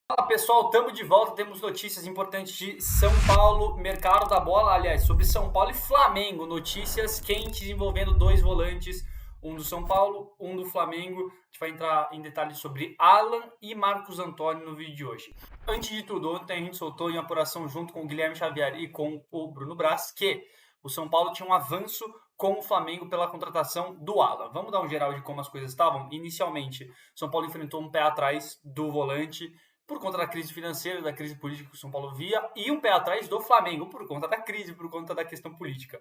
Fala pessoal, estamos de volta, temos notícias importantes de São Paulo, mercado da bola, aliás, sobre São Paulo e Flamengo, notícias quentes envolvendo dois volantes, um do São Paulo, um do Flamengo. A gente vai entrar em detalhes sobre Alan e Marcos Antônio no vídeo de hoje. Antes de tudo, ontem a gente soltou em apuração junto com o Guilherme Xavier e com o Bruno Braz que o São Paulo tinha um avanço com o Flamengo pela contratação do Alan. Vamos dar um geral de como as coisas estavam? Inicialmente, o São Paulo enfrentou um pé atrás do volante, por conta da crise financeira, da crise política que o São Paulo via, e um pé atrás do Flamengo, por conta da crise, por conta da questão política.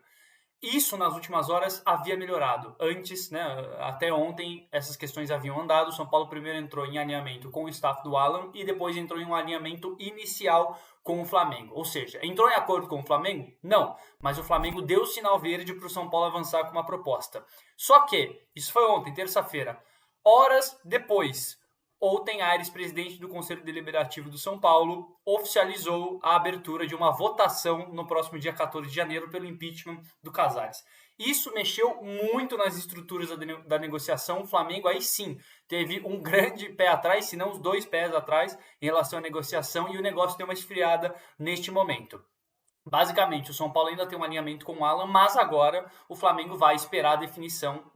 Isso, nas últimas horas, havia melhorado. Antes, né, até ontem, essas questões haviam andado. O São Paulo primeiro entrou em alinhamento com o staff do Alan e depois entrou em um alinhamento inicial com o Flamengo. Ou seja, entrou em acordo com o Flamengo? Não. Mas o Flamengo deu sinal verde para o São Paulo avançar com uma proposta. Só que, isso foi ontem, terça-feira. Horas depois, Outen Aires, presidente do Conselho Deliberativo do São Paulo, oficializou a abertura de uma votação no próximo dia 14 de janeiro pelo impeachment do Casares. Isso mexeu muito nas estruturas da negociação. O Flamengo aí sim teve um grande pé atrás, se não os dois pés atrás, em relação à negociação, e o negócio deu uma esfriada neste momento. Basicamente, o São Paulo ainda tem um alinhamento com o Alan, mas agora o Flamengo vai esperar a definição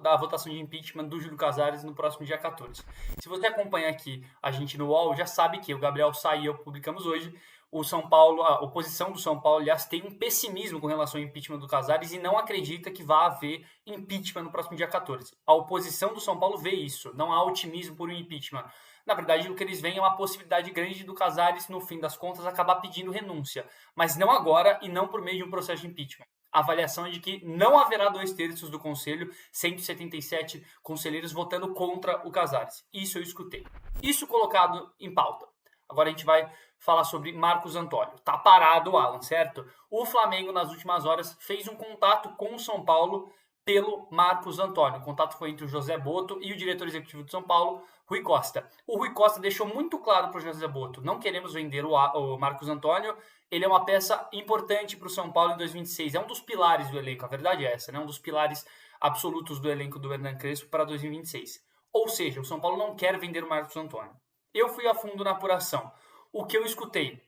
da votação de impeachment do Júlio Casares no próximo dia 14. Se você acompanha aqui a gente no UOL, já sabe que o Gabriel Sai e eu publicamos hoje. O São Paulo, a oposição do São Paulo, aliás, tem um pessimismo com relação ao impeachment do Casares e não acredita que vá haver impeachment no próximo dia 14. A oposição do São Paulo vê isso, não há otimismo por um impeachment. Na verdade, o que eles veem é uma possibilidade grande do Casares, no fim das contas, acabar pedindo renúncia. Mas não agora e não por meio de um processo de impeachment. A avaliação é de que não haverá 2/3 do Conselho, 177 conselheiros votando contra o Casares. Isso eu escutei. Isso colocado em pauta. Agora a gente vai falar sobre Marcos Antônio. Tá parado o Alan, certo? O Flamengo, nas últimas horas, fez um contato com o São Paulo pelo Marcos Antônio. O contato foi entre o José Boto e o diretor executivo de São Paulo, Rui Costa. O Rui Costa deixou muito claro para o José Boto: não queremos vender o Marcos Antônio, ele é uma peça importante para o São Paulo em 2026. É um dos pilares do elenco, a verdade é essa, né? Um dos pilares absolutos do elenco do Hernan Crespo para 2026. Ou seja, o São Paulo não quer vender o Marcos Antônio. Eu fui a fundo na apuração. O que eu escutei?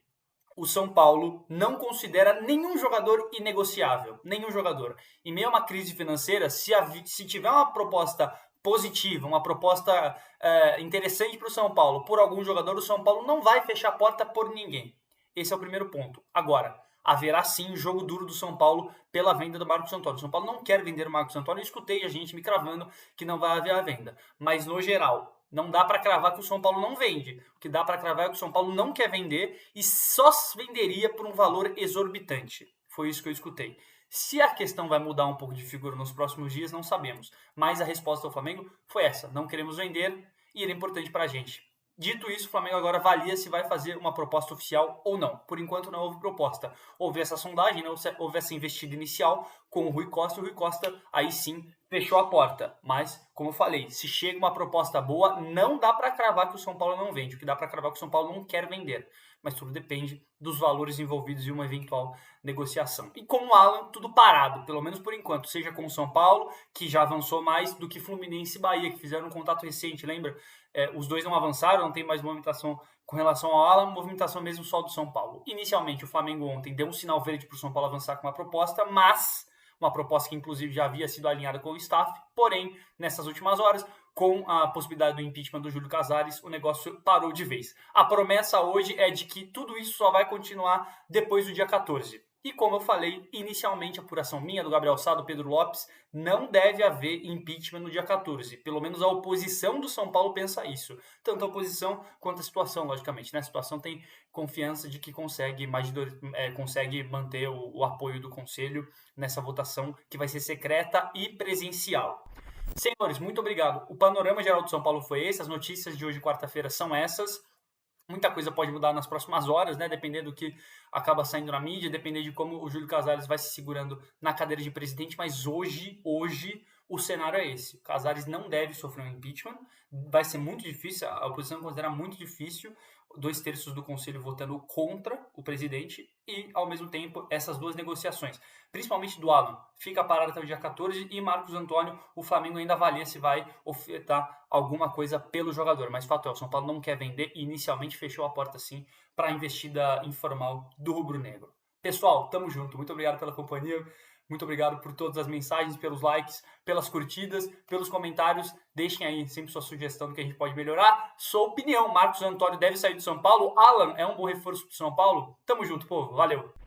O São Paulo não considera nenhum jogador inegociável. Nenhum jogador. Em meio a uma crise financeira, se tiver uma proposta positiva, uma proposta interessante para o São Paulo por algum jogador, o São Paulo não vai fechar a porta por ninguém. Esse é o primeiro ponto. Agora, haverá sim jogo duro do São Paulo pela venda do Marcos Antônio. O São Paulo não quer vender o Marcos Antônio. Eu escutei a gente me cravando que não vai haver a venda. Mas, no geral, não dá para cravar que o São Paulo não vende. O que dá para cravar é que o São Paulo não quer vender e só venderia por um valor exorbitante. Foi isso que eu escutei. Se a questão vai mudar um pouco de figura nos próximos dias, não sabemos. Mas a resposta do Flamengo foi essa: não queremos vender e ele é importante para a gente. Dito isso, o Flamengo agora avalia se vai fazer uma proposta oficial ou não. Por enquanto não houve proposta. Houve essa sondagem, houve essa investida inicial com o Rui Costa. O Rui Costa aí sim fechou a porta. Mas, como eu falei, se chega uma proposta boa, não dá para cravar que o São Paulo não vende. O que dá para cravar é que o São Paulo não quer vender. Mas tudo depende dos valores envolvidos em uma eventual negociação. E com o Alan, tudo parado, pelo menos por enquanto. Seja com o São Paulo, que já avançou mais do que Fluminense e Bahia, que fizeram um contato recente, lembra? Os dois não avançaram, não tem mais movimentação com relação ao Alan, movimentação mesmo só do São Paulo. Inicialmente, o Flamengo ontem deu um sinal verde para o São Paulo avançar com uma proposta, mas uma proposta que inclusive já havia sido alinhada com o staff, porém, nessas últimas horas, com a possibilidade do impeachment do Júlio Casares, o negócio parou de vez. A promessa hoje é de que tudo isso só vai continuar depois do dia 14. E como eu falei, inicialmente a apuração minha, do Gabriel Sá, do Pedro Lopes, não deve haver impeachment no dia 14. Pelo menos a oposição do São Paulo pensa isso. Tanto a oposição quanto a situação, logicamente. Né? A situação tem confiança de que consegue manter o apoio do Conselho nessa votação que vai ser secreta e presencial. Senhores, muito obrigado. O panorama geral do São Paulo foi esse. As notícias de hoje, quarta-feira, são essas. Muita coisa pode mudar nas próximas horas, né? Dependendo do que acaba saindo na mídia, dependendo de como o Júlio Casares vai se segurando na cadeira de presidente. Mas hoje o cenário é esse. O Casares não deve sofrer um impeachment, vai ser muito difícil, a oposição considera muito difícil 2/3 do Conselho votando contra o presidente e, ao mesmo tempo, essas duas negociações, principalmente do Alan, fica parado até o dia 14 e Marcos Antônio, o Flamengo ainda avalia se vai ofertar alguma coisa pelo jogador, mas fato é, o São Paulo não quer vender e inicialmente fechou a porta sim para a investida informal do rubro-negro. Pessoal, tamo junto, muito obrigado pela companhia. Muito obrigado por todas as mensagens, pelos likes, pelas curtidas, pelos comentários. Deixem aí sempre sua sugestão do que a gente pode melhorar. Sua opinião, Marcos Antônio deve sair do São Paulo? Alan é um bom reforço para o São Paulo? Tamo junto, povo. Valeu!